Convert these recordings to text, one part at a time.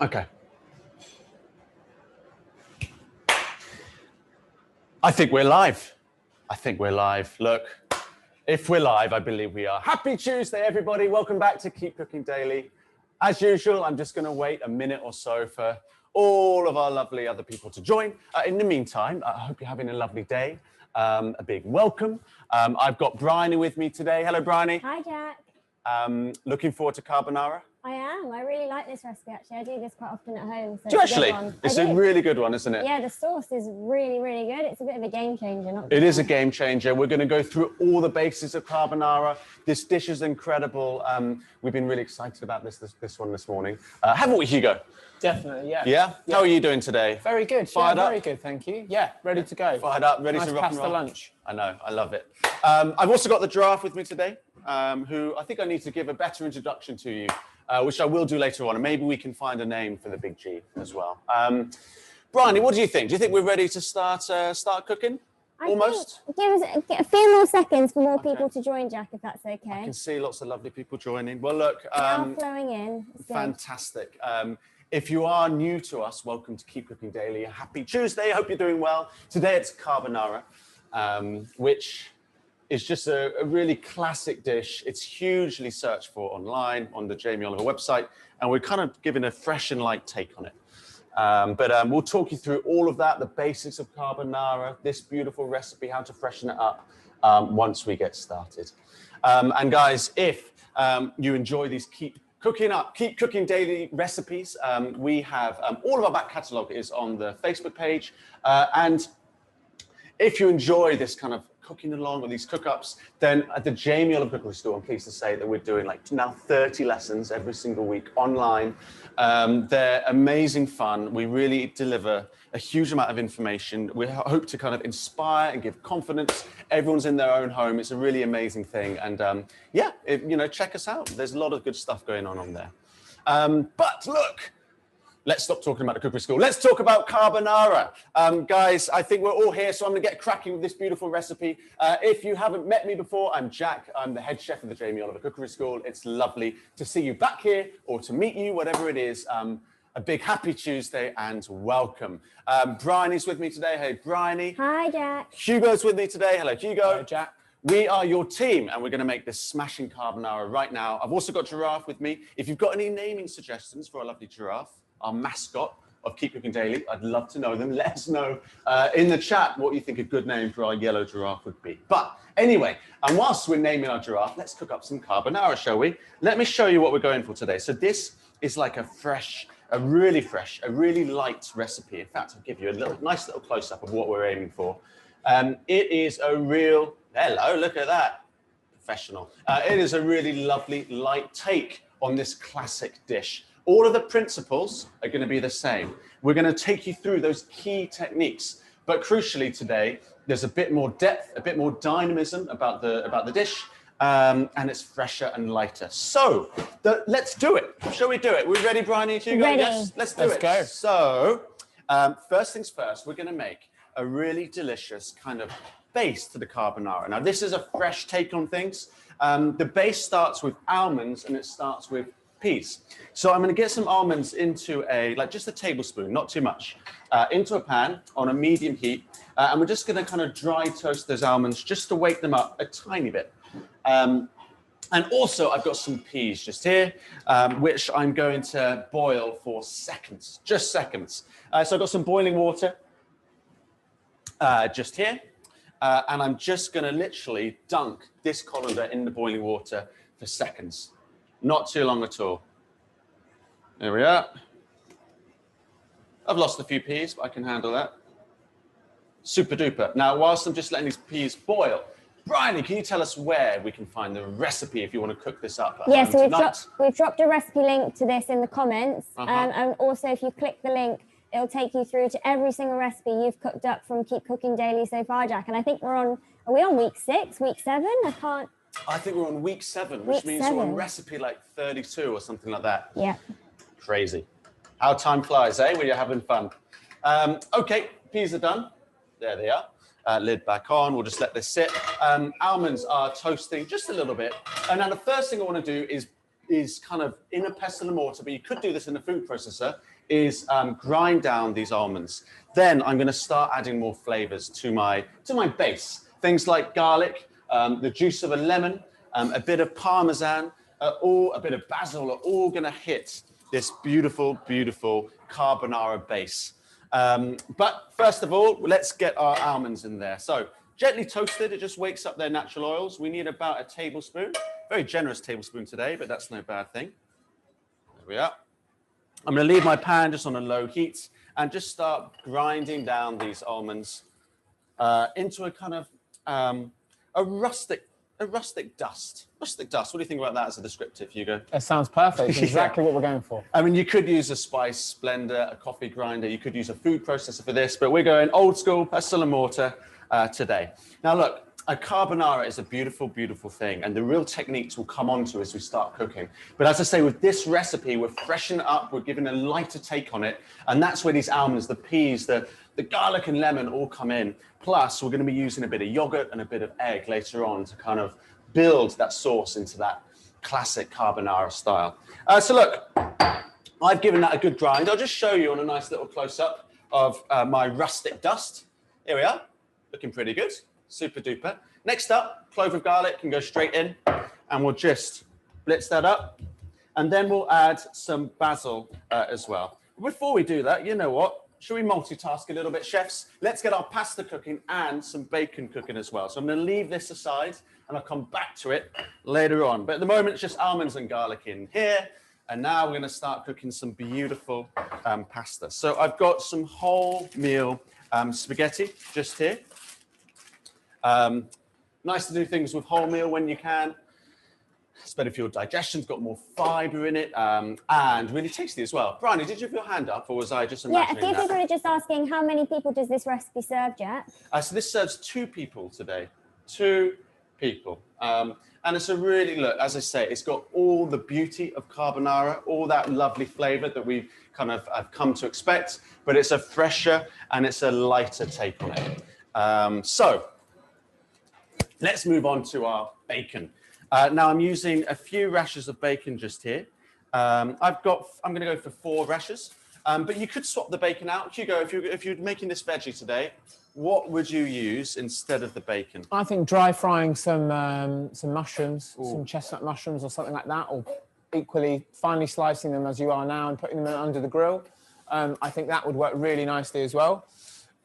Okay. I think we're live. Look, if we're live, I believe we are. Happy Tuesday, everybody. Welcome back to Keep Cooking Daily. As usual, I'm just going to wait a minute or so for all of our lovely other people to join. In the meantime, I hope you're having a lovely day. A big welcome. I've got Bryony with me today. Hello, Bryony. Hi, Jack. Looking forward to carbonara? I am. I really like this recipe, actually. I do this quite often at home. So Do you actually? It's a really good one, isn't it? Yeah, the sauce is really, really good. It's a bit of a game changer. It is a game changer. We're going to go through all the basics of carbonara. This dish is incredible. We've been really excited about this one this morning. Haven't we, Hugo? Definitely, yeah. Yeah? How are you doing today? Very good. Fired up? Very good, thank you. Yeah, ready to go. Fired up, ready nice to rock and pasta roll. lunch. I know, I love it. I've also got the giraffe with me today, who I think I need to give a better introduction to you, which I will do later on. And maybe we can find a name for the big G as well. Bryony, what do you think? Do you think we're ready to start cooking? Almost? Give us a few more seconds for more people to join, Jack, if that's okay. I can see lots of lovely people joining. Well, look. They are flowing in. Fantastic. If you are new to us, welcome to Keep Cooking Daily. Happy Tuesday. I hope you're doing well. Today it's carbonara, which is just a really classic dish. It's hugely searched for online on the Jamie Oliver website, and we're kind of giving a fresh and light take on it. But we'll talk you through all of that, the basics of carbonara, this beautiful recipe, how to freshen it up once we get started. And guys, if you enjoy these Keep Cooking Daily recipes, we have all of our back catalogue is on the Facebook page. And if you enjoy this kind of cooking along with these cook-ups, then at the Jamie Oliver Cookery School, I'm pleased to say that we're doing like now 30 lessons every single week online. They're amazing fun. We really deliver a huge amount of information. We hope to kind of inspire and give confidence. Everyone's in their own home. It's a really amazing thing. And yeah, check us out. There's a lot of good stuff going on there. But look, let's stop talking about the cookery school. Let's talk about carbonara. Guys, I think we're all here, so I'm going to get cracking with this beautiful recipe. If you haven't met me before, I'm Jack. I'm the head chef of the Jamie Oliver Cookery School. It's lovely to see you back here or to meet you, whatever it is. A big happy Tuesday and welcome. Bryony's with me today. Hey, Bryony. Hi, Jack. Hugo's with me today. Hello, Hugo. Hello, Jack. We are your team, and we're going to make this smashing carbonara right now. I've also got Giraffe with me. If you've got any naming suggestions for our lovely Giraffe, our mascot of Keep Cooking Daily, I'd love to know them. Let us know in the chat what you think a good name for our yellow giraffe would be. But anyway, and whilst we're naming our giraffe, let's cook up some carbonara, shall we? Let me show you what we're going for today. So this is like a really light recipe. In fact, I'll give you a nice little close-up of what we're aiming for. It is a real, hello, look at that, professional. It is a really lovely light take on this classic dish. All of the principles are going to be the same. We're going to take you through those key techniques, but crucially today, there's a bit more depth, a bit more dynamism about the dish, and it's fresher and lighter. So let's do it. Shall we do it? We ready, Bryony? Ready. Yes, let's do it. Let's go. So first things first, we're going to make a really delicious kind of base to the carbonara. Now, this is a fresh take on things. The base starts with almonds and it starts with peas. So I'm going to get some almonds into just a tablespoon, not too much, into a pan on a medium heat. And we're just going to kind of dry toast those almonds just to wake them up a tiny bit. And also I've got some peas just here, which I'm going to boil for seconds, just seconds. So I've got some boiling water just here. And I'm just going to literally dunk this colander in the boiling water for seconds. Not too long at all. There we are. I've lost a few peas, but I can handle that. Super duper. Now, whilst I'm just letting these peas boil, Bryony, can you tell us where we can find the recipe if you want to cook this up? Yeah, so we've dropped a recipe link to this in the comments. And also, if you click the link, it'll take you through to every single recipe you've cooked up from Keep Cooking Daily so far, Jack. And I think are we on week 6, week 7? I think we're on week 7, which means we're on recipe like 32 or something like that. Yeah. Crazy. How time flies, eh, when you're having fun. Okay, peas are done. There they are. Lid back on. We'll just let this sit. Almonds are toasting just a little bit. And now the first thing I want to do is is kind of in a pestle and mortar, but you could do this in a food processor, is grind down these almonds. Then I'm going to start adding more flavors to my base. Things like garlic, the juice of a lemon, a bit of Parmesan, or a bit of basil are all going to hit this beautiful, beautiful carbonara base. But first of all, let's get our almonds in there. So gently toasted, it just wakes up their natural oils. We need about a tablespoon, very generous tablespoon today, but that's no bad thing. There we are. I'm going to leave my pan just on a low heat and just start grinding down these almonds into a kind of a rustic dust. Rustic dust. What do you think about that as a descriptive, Hugo? That sounds perfect. It's exactly what we're going for. I mean, you could use a spice blender, a coffee grinder. You could use a food processor for this, but we're going old school, pestle and mortar today. Now, look, a carbonara is a beautiful, beautiful thing, and the real techniques will come onto as we start cooking. But as I say, with this recipe, we're freshening it up, we're giving a lighter take on it, and that's where these almonds, the peas, the garlic and lemon all come in. Plus, we're going to be using a bit of yogurt and a bit of egg later on to kind of build that sauce into that classic carbonara style. So look, I've given that a good grind. I'll just show you on a nice little close-up of my rustic dust. Here we are, looking pretty good. Super duper. Next up, clove of garlic can go straight in, and we'll just blitz that up. And then we'll add some basil as well. Before we do that, you know what? Should we multitask a little bit, chefs? Let's get our pasta cooking and some bacon cooking as well. So I'm going to leave this aside, and I'll come back to it later on. But at the moment, it's just almonds and garlic in here. And now we're going to start cooking some beautiful pasta. So I've got some wholemeal spaghetti just here. Nice to do things with wholemeal when you can. It's better for your digestion. It's got more fiber in it, and really tasty as well. Bryony, did you have your hand up, or was I just imagining Yeah, a few people are just asking how many people does this recipe serve, Jack? So this serves 2 people today. 2 people. And it's a really, look, as I say, it's got all the beauty of carbonara, all that lovely flavor that we kind of have come to expect, but it's a fresher and it's a lighter take on it. So let's move on to our bacon. Now I'm using a few rashers of bacon just here. I'm going to go for 4 rashers, but you could swap the bacon out. Hugo, if you're making this veggie today, what would you use instead of the bacon? I think dry frying some mushrooms, some chestnut mushrooms or something like that, or equally finely slicing them as you are now and putting them under the grill. I think that would work really nicely as well.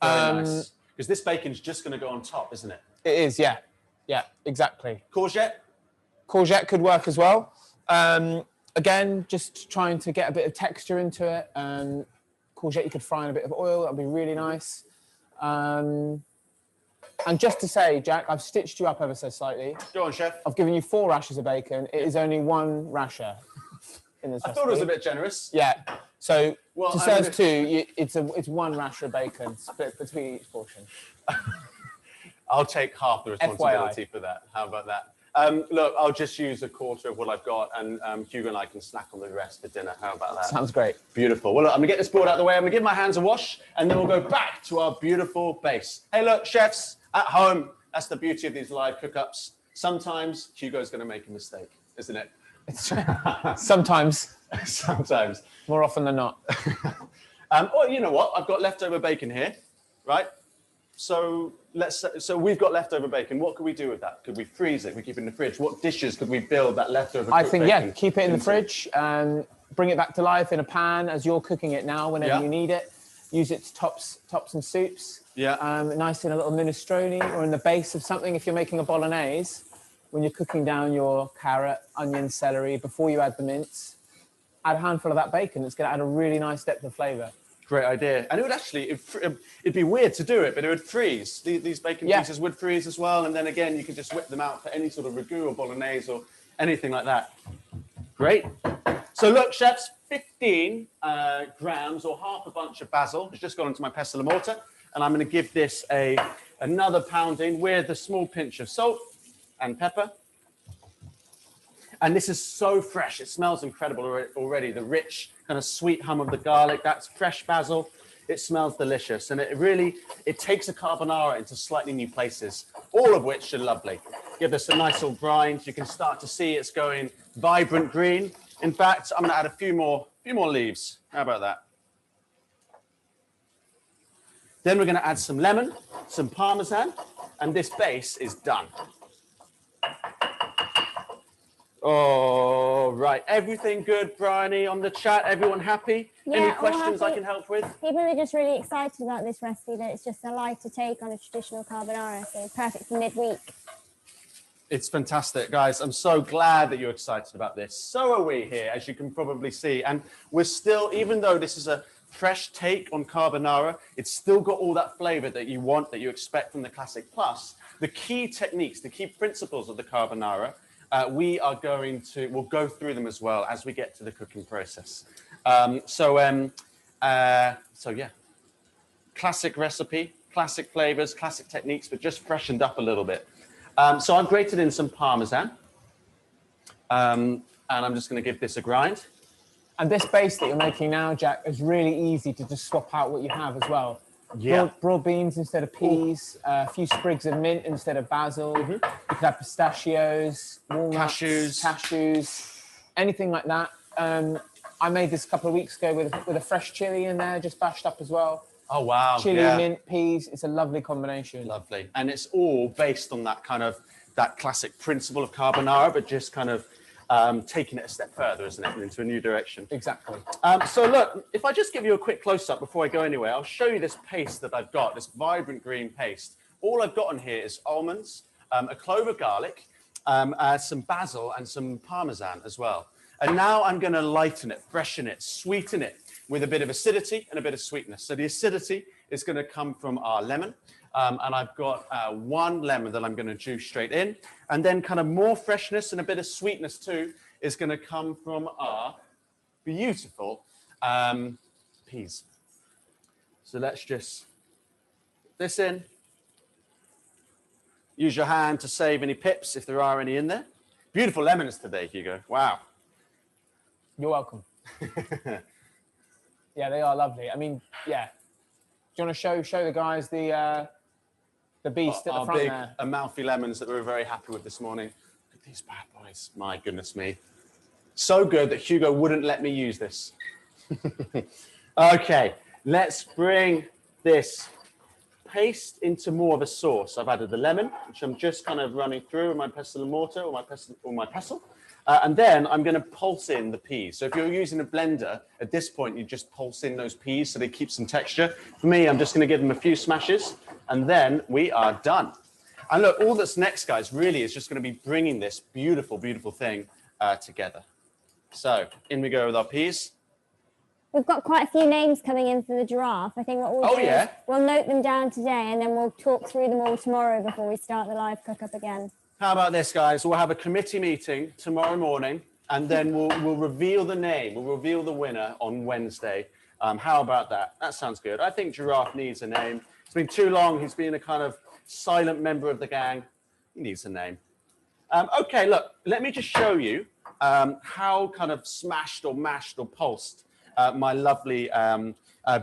Very nice. Because this bacon's just going to go on top, isn't it? It is, yeah. Yeah, exactly. Courgette? Courgette could work as well. Again, just trying to get a bit of texture into it. Courgette you could fry in a bit of oil. That'd be really nice. And just to say, Jack, I've stitched you up ever so slightly. Go on, chef. I've given you 4 rashers of bacon. It is only 1 rasher in this I thought it was a bit generous. Yeah. So to serve 2, it's 1 rasher of bacon split between each portion. I'll take half the responsibility for that. How about that? Look, I'll just use a quarter of what I've got, and Hugo and I can snack on the rest for dinner. How about that? Sounds great. Beautiful. Well, look, I'm going to get this board out of the way. I'm going to give my hands a wash, and then we'll go back to our beautiful base. Hey, look, chefs at home, that's the beauty of these live cook-ups. Sometimes Hugo's going to make a mistake, isn't it? Sometimes. Sometimes. More often than not. Well, you know what? I've got leftover bacon here, right? So we've got leftover bacon. What could we do with that? Could we freeze it? Could we keep it in the fridge? What dishes could we build that leftover I think, yeah, keep it in the fridge and bring it back to life in a pan as you're cooking it now whenever you need it. Use it to tops some soups. Yeah. Nice in a little minestrone or in the base of something if you're making a bolognese. When you're cooking down your carrot, onion, celery, before you add the mince, add a handful of that bacon. It's going to add a really nice depth of flavour. Great idea. And it would actually, it'd be weird to do it, but it would freeze. These bacon pieces would freeze as well. And then again, you could just whip them out for any sort of ragu or bolognese or anything like that. Great. So look, chefs, 15 grams or half a bunch of basil has just gone into my pestle and mortar. And I'm going to give this another pounding with a small pinch of salt and pepper. And this is so fresh. It smells incredible already. The rich kind of sweet hum of the garlic, that's fresh basil. It smells delicious. And it takes a carbonara into slightly new places. all of which are lovely. Give this a nice little grind. You can start to see it's going vibrant green. In fact, I'm going to add a few more leaves. How about that? Then we're going to add some lemon, some Parmesan, and this base is done. Oh, right. Everything good, Bryony, on the chat? Everyone happy? Yeah, any all questions I happy. can help with? People are just really excited about this recipe, that it's just a lighter take on a traditional carbonara, so perfect for midweek. It's fantastic, guys. I'm so glad that you're excited about this. So are we here, as you can probably see. And we're still, even though this is a fresh take on carbonara, it's still got all that flavor that you want, that you expect from the Classic Plus. The key techniques, the key principles of the carbonara, we'll go through them as well as we get to the cooking process. So yeah, classic recipe, classic flavors, classic techniques, but just freshened up a little bit. So I've grated in some Parmesan, and I'm just going to give this a grind. And this base that you're making now, Jack, is really easy to just swap out what you have as well. Yeah. Broad beans instead of peas, a few sprigs of mint instead of basil. You could have pistachios, walnuts, cashews, anything like that. I made this a couple of weeks ago with a fresh chili in there, just bashed up as well. Oh, wow. Chili, mint, peas. It's a lovely combination. Lovely. And it's all based on that kind of, that classic principle of carbonara, but just kind of taking it a step further, isn't it, into a new direction. Exactly. So look, if I just give you a quick close-up before I go anywhere, I'll show you this paste that I've got, this vibrant green paste. All I've got on here is almonds, a clove of garlic, some basil, and some Parmesan as well. And now I'm going to lighten it, freshen it, sweeten it with a bit of acidity and a bit of sweetness. So the acidity is going to come from our lemon. And I've got one lemon that I'm going to juice straight in. And then kind of more freshness and a bit of sweetness too is going to come from our beautiful peas. So let's just put this in. Use your hand to save any pips if there are any in there. Beautiful lemons today, Hugo. Wow. You're welcome. Yeah, they are lovely. I mean, yeah. Do you want to show the guys the beast at the front big there? Amalfi lemons that we were very happy with this morning. Look at these bad boys. My goodness me. So good that Hugo wouldn't let me use this. Okay, let's bring this paste into more of a sauce. I've added the lemon, which I'm just kind of running through with my pestle and mortar or my pestle. And then I'm going to pulse in the peas. So if you're using a blender, at this point, you just pulse in those peas so they keep some texture. For me, I'm just going to give them a few smashes, and then we are done. And look, all that's next, guys, really is just going to be bringing this beautiful, beautiful thing together. So in we go with our peas. We've got quite a few names coming in for the giraffe. I think what we'll do is we'll note them down today, and then we'll talk through them all tomorrow before we start the live cook-up again. How about this, guys? We'll have a committee meeting tomorrow morning, and then we'll reveal the name. We'll reveal the winner on Wednesday. How about that? That sounds good. I think Giraffe needs a name. It's been too long. He's been a kind of silent member of the gang. He needs a name. Okay, look, let me just show you how kind of smashed or mashed or pulsed my lovely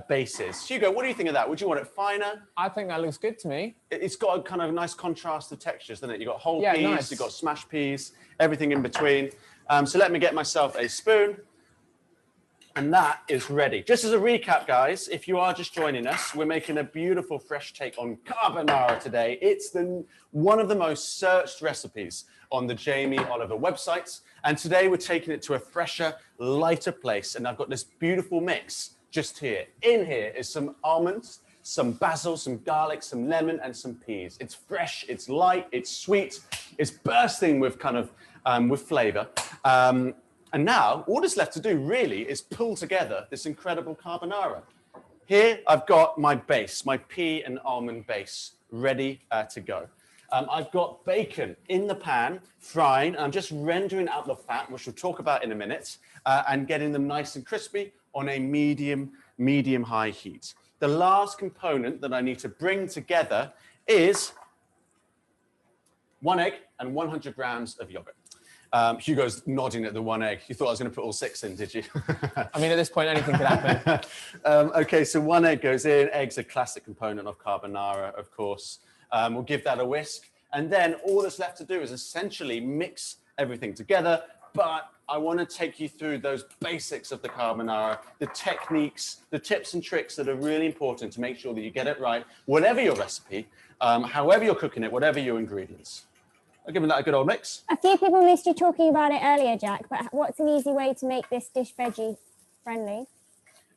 bases. Hugo, what do you think of that? Would you want it finer? I think that looks good to me. It's got a kind of nice contrast of textures, doesn't it? You've got whole peas, nice. You've got smashed peas, everything in between. So let me get myself a spoon. And that is ready. Just as a recap, guys, if you are just joining us, we're making a beautiful fresh take on carbonara today. It's one of the most searched recipes on the Jamie Oliver websites. And today we're taking it to a fresher, lighter place. And I've got this beautiful mix just here. In here is some almonds, some basil, some garlic, some lemon, and some peas. It's fresh, it's light, it's sweet, it's bursting with kind of with flavor. And now all that's left to do really is pull together this incredible carbonara. Here I've got my base, my pea and almond base ready to go. I've got bacon in the pan, frying. I'm just rendering out the fat, which we'll talk about in a minute, and getting them nice and crispy on a medium-high heat. The last component that I need to bring together is 1 egg and 100 grams of yogurt. Hugo's nodding at the 1 egg. You thought I was going to put all 6 in, did you? I mean, at this point, anything could happen. Okay, so 1 egg goes in. Egg's a classic component of carbonara, of course. We'll give that a whisk. And then all that's left to do is essentially mix everything together. But I want to take you through those basics of the carbonara, the techniques, the tips and tricks that are really important to make sure that you get it right, whatever your recipe, however you're cooking it, whatever your ingredients. I'll give that a good old mix. A few people missed you talking about it earlier, Jack, but what's an easy way to make this dish veggie friendly?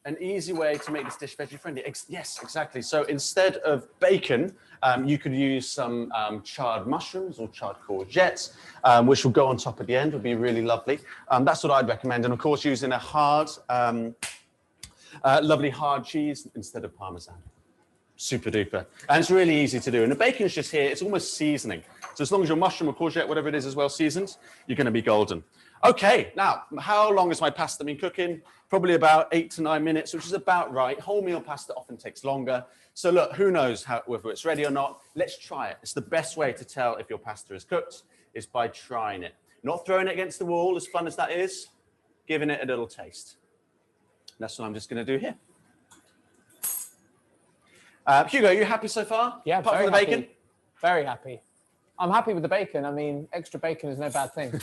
An easy way to make this dish veggie friendly. Yes, exactly. So instead of bacon, you could use some charred mushrooms or charred courgettes, which will go on top at the end. Would be really lovely. That's what I'd recommend. And of course, using a hard, lovely hard cheese instead of Parmesan. Super duper. And it's really easy to do. And the bacon's just here. It's almost seasoning. So as long as your mushroom or courgette, whatever it is well seasoned, you're going to be golden. Okay, now, how long has my pasta been cooking? Probably about 8 to 9 minutes, which is about right. Wholemeal pasta often takes longer. So look, who knows whether it's ready or not? Let's try it. It's the best way to tell if your pasta is cooked is by trying it. Not throwing it against the wall, as fun as that is, giving it a little taste. That's what I'm just going to do here. Hugo, are you happy so far? Yeah, apart from the bacon? Very happy. I'm happy with the bacon. I mean, extra bacon is no bad thing.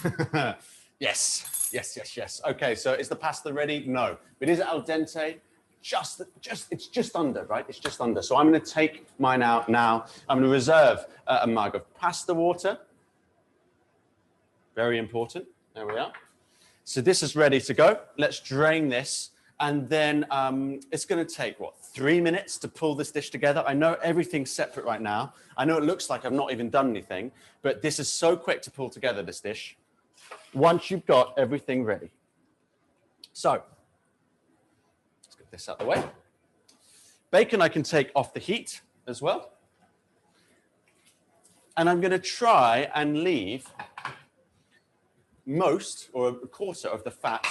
Yes, yes, yes, yes. Okay, so is the pasta ready? No. But is it al dente? It's just under, right? It's just under. So I'm going to take mine out now. I'm going to reserve a mug of pasta water. Very important. There we are. So this is ready to go. Let's drain this. And then it's going to take, 3 minutes to pull this dish together. I know everything's separate right now. I know it looks like I've not even done anything, but this is so quick to pull together, this dish, once you've got everything ready. So let's get this out of the way. Bacon I can take off the heat as well. And I'm going to try and leave most or a quarter of the fat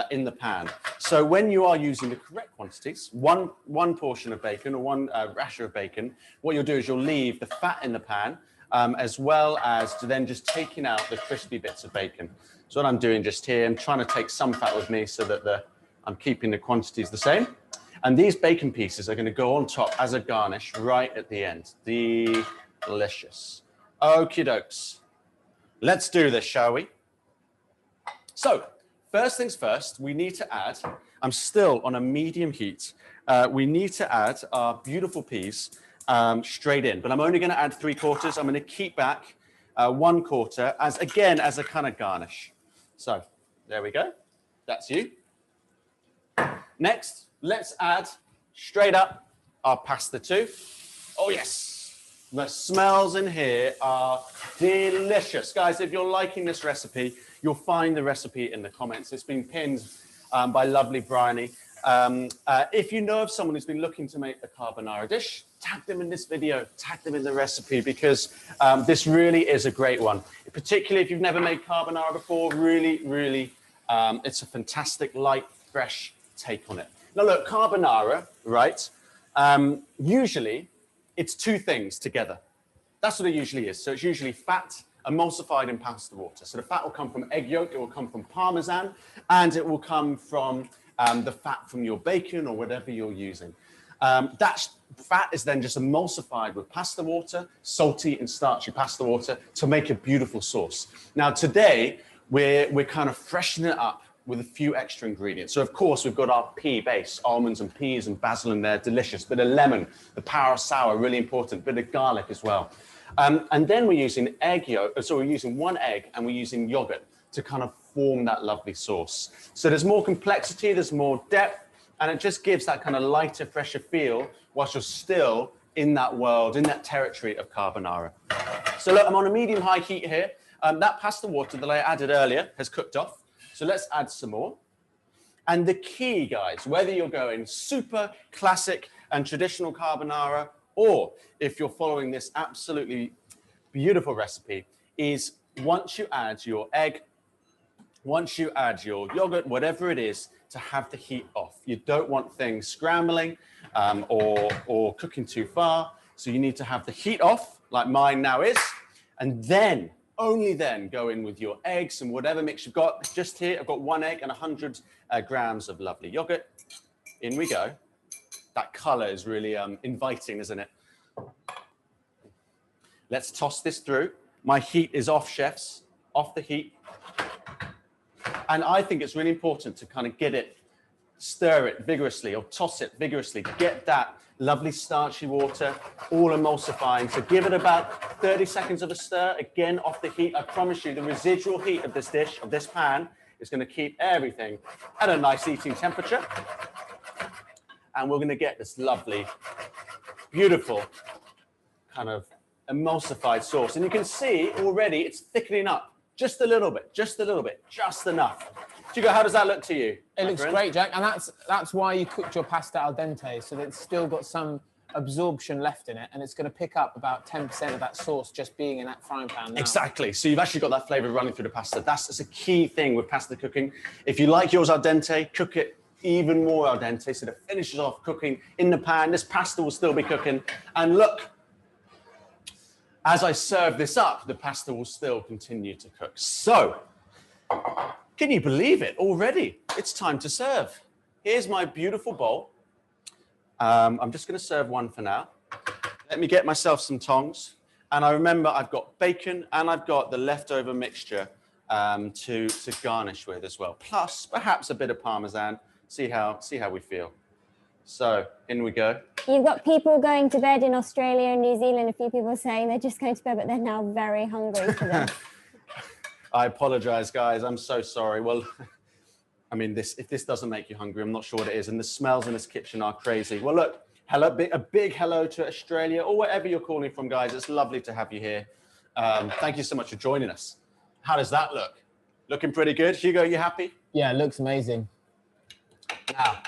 in the pan. So when you are using the correct quantities, one portion of bacon or one rasher of bacon, what you'll do is you'll leave the fat in the pan as well as to then just taking out the crispy bits of bacon. So what I'm doing just here, I'm trying to take some fat with me so that I'm keeping the quantities the same. And these bacon pieces are going to go on top as a garnish right at the end. Delicious. Okie dokes. Let's do this, shall we? So, first things first, we need to add, I'm still on a medium heat, we need to add our beautiful peas straight in, but I'm only going to add 3/4. I'm going to keep back 1/4 as a kind of garnish. So, there we go. That's you. Next, let's add straight up our pasta too. Oh yes. The smells in here are delicious. Guys, if you're liking this recipe, you'll find the recipe in the comments. It's been pinned by lovely Bryony. If you know of someone who's been looking to make a carbonara dish, tag them in this video, tag them in the recipe, because this really is a great one. Particularly if you've never made carbonara before, really, it's a fantastic, light, fresh take on it. Now look, carbonara, right? Usually, it's two things together. That's what it usually is. So it's usually fat emulsified in pasta water. So the fat will come from egg yolk, it will come from Parmesan, and it will come from the fat from your bacon or whatever you're using. That fat is then just emulsified with pasta water, salty and starchy pasta water, to make a beautiful sauce. Now today, we're kind of freshening it up with a few extra ingredients. So of course, we've got our pea base, almonds and peas and basil in there, delicious. Bit of lemon, the power of sour, really important. Bit of garlic as well. And then we're using egg yolk, so we're using 1 egg and we're using yogurt to kind of form that lovely sauce. So there's more complexity, there's more depth, and it just gives that kind of lighter, fresher feel whilst you're still in that world, in that territory of carbonara. So look, I'm on a medium-high heat here. That pasta water that I added earlier has cooked off. So let's add some more. And the key, guys, whether you're going super classic and traditional carbonara, or if you're following this absolutely beautiful recipe, is once you add your egg, once you add your yogurt, whatever it is, to have the heat off. You don't want things scrambling or cooking too far. So you need to have the heat off, like mine now is, and then, only then, go in with your eggs and whatever mix you've got. Just here, I've got 1 egg and 100 grams of lovely yogurt. In we go. That color is really inviting, isn't it? Let's toss this through. My heat is off, chefs, off the heat. And I think it's really important to kind of get it, stir it vigorously or toss it vigorously, get that lovely starchy water all emulsifying. So give it about 30 seconds of a stir, again off the heat. I promise you the residual heat of this dish, of this pan, is going to keep everything at a nice eating temperature. And we're going to get this lovely, beautiful kind of emulsified sauce. And you can see already it's thickening up just a little bit, just enough. Hugo, how does that look to you? It looks great, Jack. And that's why you cooked your pasta al dente, so that it's still got some absorption left in it, and it's going to pick up about 10% of that sauce just being in that frying pan now. Exactly. So you've actually got that flavour running through the pasta. That's a key thing with pasta cooking. If you like yours al dente, cook it even more al dente so that it finishes off cooking in the pan. This pasta will still be cooking. And look, as I serve this up, the pasta will still continue to cook. So, can you believe it? Already, it's time to serve. Here's my beautiful bowl. I'm just going to serve one for now. Let me get myself some tongs. And I remember I've got bacon and I've got the leftover mixture to garnish with as well. Plus, perhaps a bit of Parmesan. See how we feel. So, in we go. You've got people going to bed in Australia and New Zealand. A few people saying they're just going to bed, but they're now very hungry for this. I apologize, guys. I'm so sorry. Well, I mean, if this doesn't make you hungry, I'm not sure what it is. And the smells in this kitchen are crazy. Well, look, a big hello to Australia or wherever you're calling from, guys. It's lovely to have you here. Thank you so much for joining us. How does that look? Looking pretty good. Hugo, you happy? Yeah, it looks amazing. Now,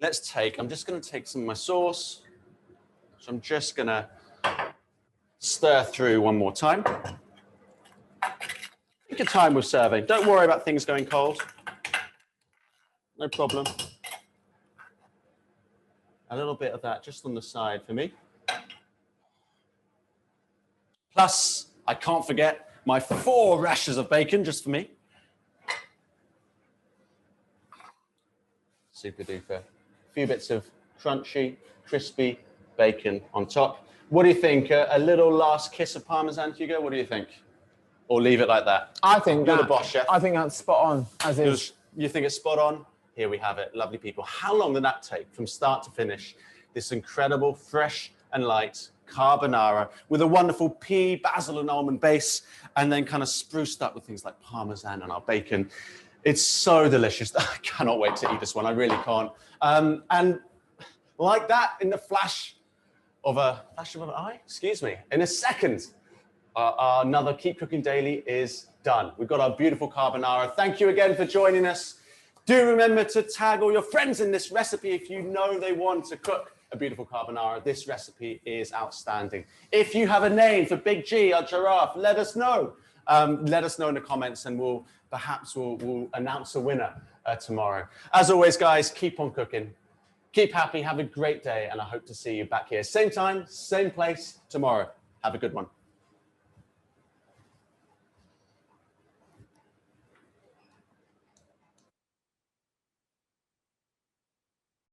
I'm just going to take some of my sauce. So I'm just going to stir through one more time. Take your time with serving. Don't worry about things going cold. No problem. A little bit of that just on the side for me. Plus, I can't forget my 4 rashers of bacon just for me. Super duper. A few bits of crunchy, crispy bacon on top. What do you think? A little last kiss of Parmesan, Hugo? What do you think? Or leave it like that? I think You're the boss, chef. I think that's spot on, as is. You think it's spot on? Here we have it. Lovely people. How long did that take from start to finish? This incredible, fresh and light carbonara with a wonderful pea, basil and almond base, and then kind of spruced up with things like Parmesan and our bacon. It's so delicious. I cannot wait to eat this one. I really can't. And like that, in the flash of an eye, in a second, another Keep Cooking Daily is done. We've got our beautiful carbonara. Thank you again for joining us. Do remember to tag all your friends in this recipe if you know they want to cook a beautiful carbonara. This recipe is outstanding. If you have a name for Big G, our giraffe, let us know. Let us know in the comments and we'll announce a winner tomorrow. As always, guys, keep on cooking. Keep happy, have a great day, and I hope to see you back here. Same time, same place tomorrow. Have a good one.